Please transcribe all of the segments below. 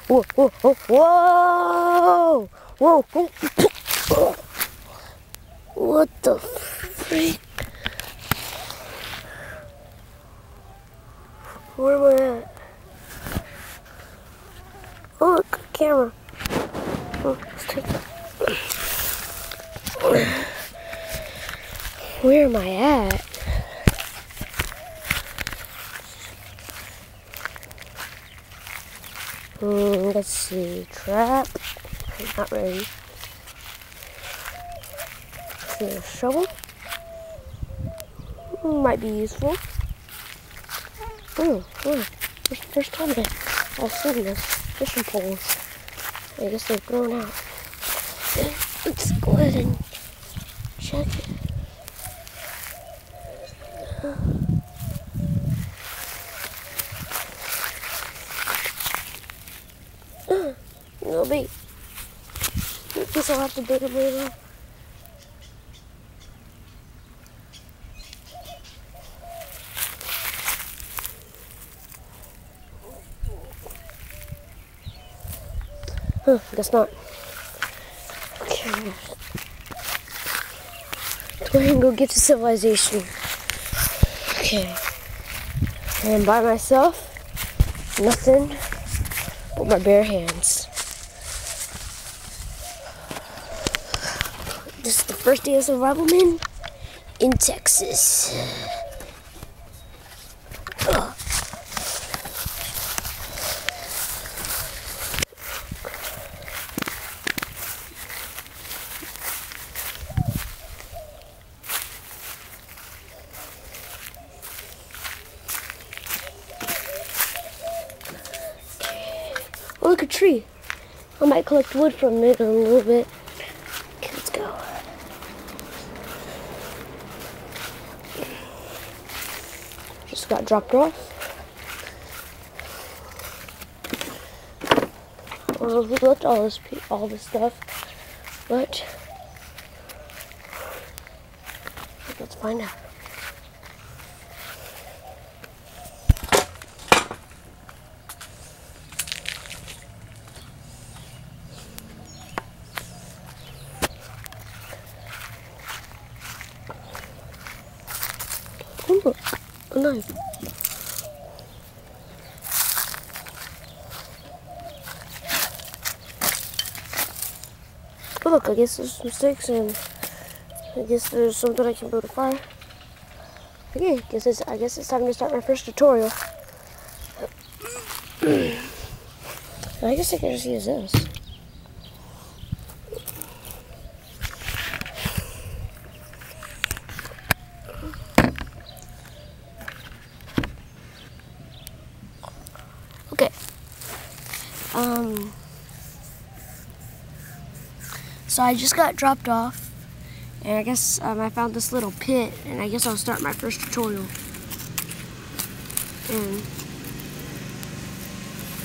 Whoa, whoa, whoa, whoa, whoa, whoa. What the freak? Where am I at? Oh, look, camera. Oh, let's take that. Where am I at? Let's see. Trap. Not ready. Let's see, a shovel. Might be useful. First time I've seen this. Fishing poles. I guess they've grown out. Let's go ahead and check it. No bait. Guess I'll have to bait it later. Guess not. Okay. Let's go ahead and go get to civilization. Okay. And by myself, nothing but my bare hands. This is the first day of survival, man, in Texas. Ugh. Oh, look, a tree. I might collect wood from it in a little bit. Okay, let's go. Just got dropped off. Well, we looked all this stuff, but let's find out. Oh, look, a knife. Oh, look, I guess there's some sticks and I guess there's something I can build a fire. Okay, I guess it's time to start my first tutorial. I guess I can just use this. Okay. So I just got dropped off, and I guess I found this little pit, and I guess I'll start my first tutorial. And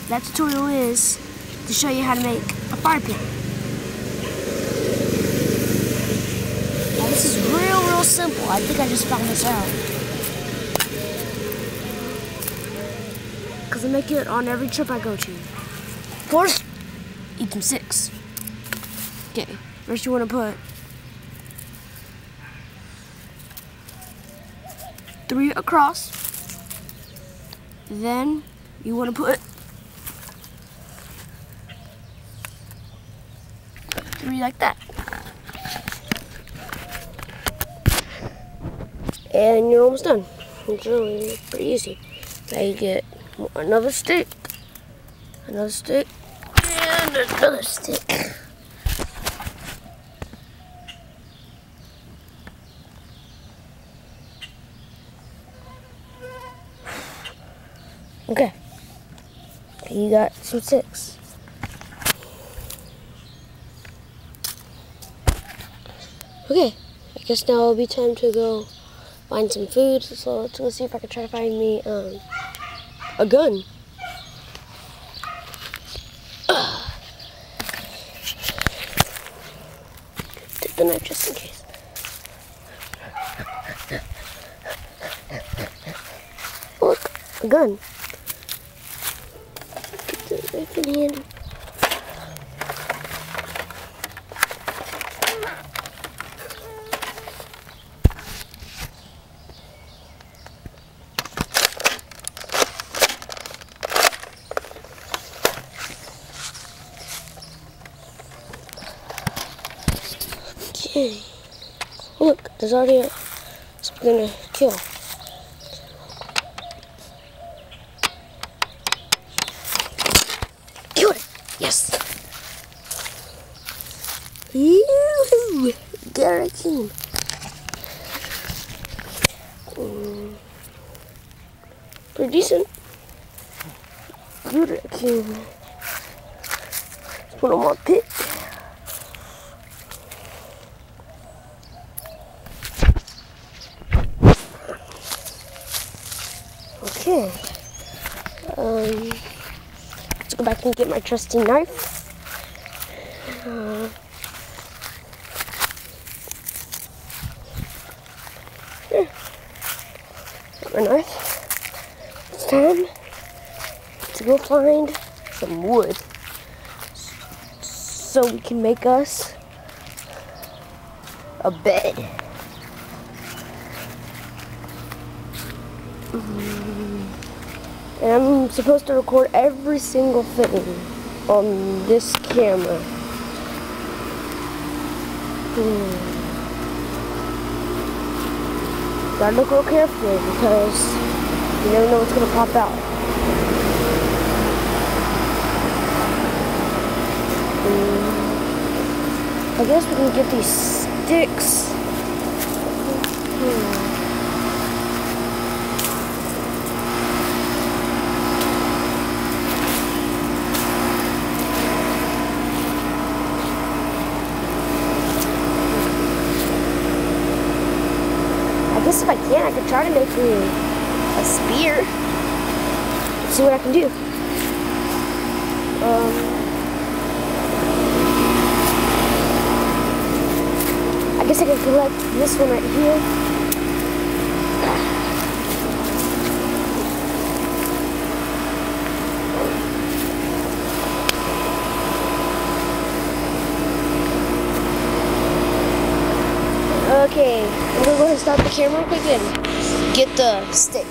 that tutorial is to show you how to make a fire pit. Now this is real simple. I think I just found this out. Because I make it on every trip I go to. First, eat some sticks. Okay, first you want to put 3 across. Then you want to put 3 like that. And you're almost done. It's really pretty easy. Now you get another stick, and another stick. Okay, you got some sticks. Okay, I guess now it'll be time to go find some food. So let's go see if I can try to find me a gun. Take the knife just in case. Look, a gun. I can handle. Okay. Look, there's already something to kill. Kill it! Yes! Yoo-hoo! Get a raccoon. Pretty decent. Good raccoon. Let's put him on pit. Okay. Let's go back and get my trusty knife. Here. Got my knife. It's time to go find some wood so we can make us a bed. And I'm supposed to record every single thing on this camera. Gotta look real carefully because you never know what's gonna pop out. I guess we can get these sticks. I guess if I can, I could try to make a spear. See what I can do. I guess I can collect this one right here. Okay, I'm gonna go ahead and stop the camera real quick and get the stick.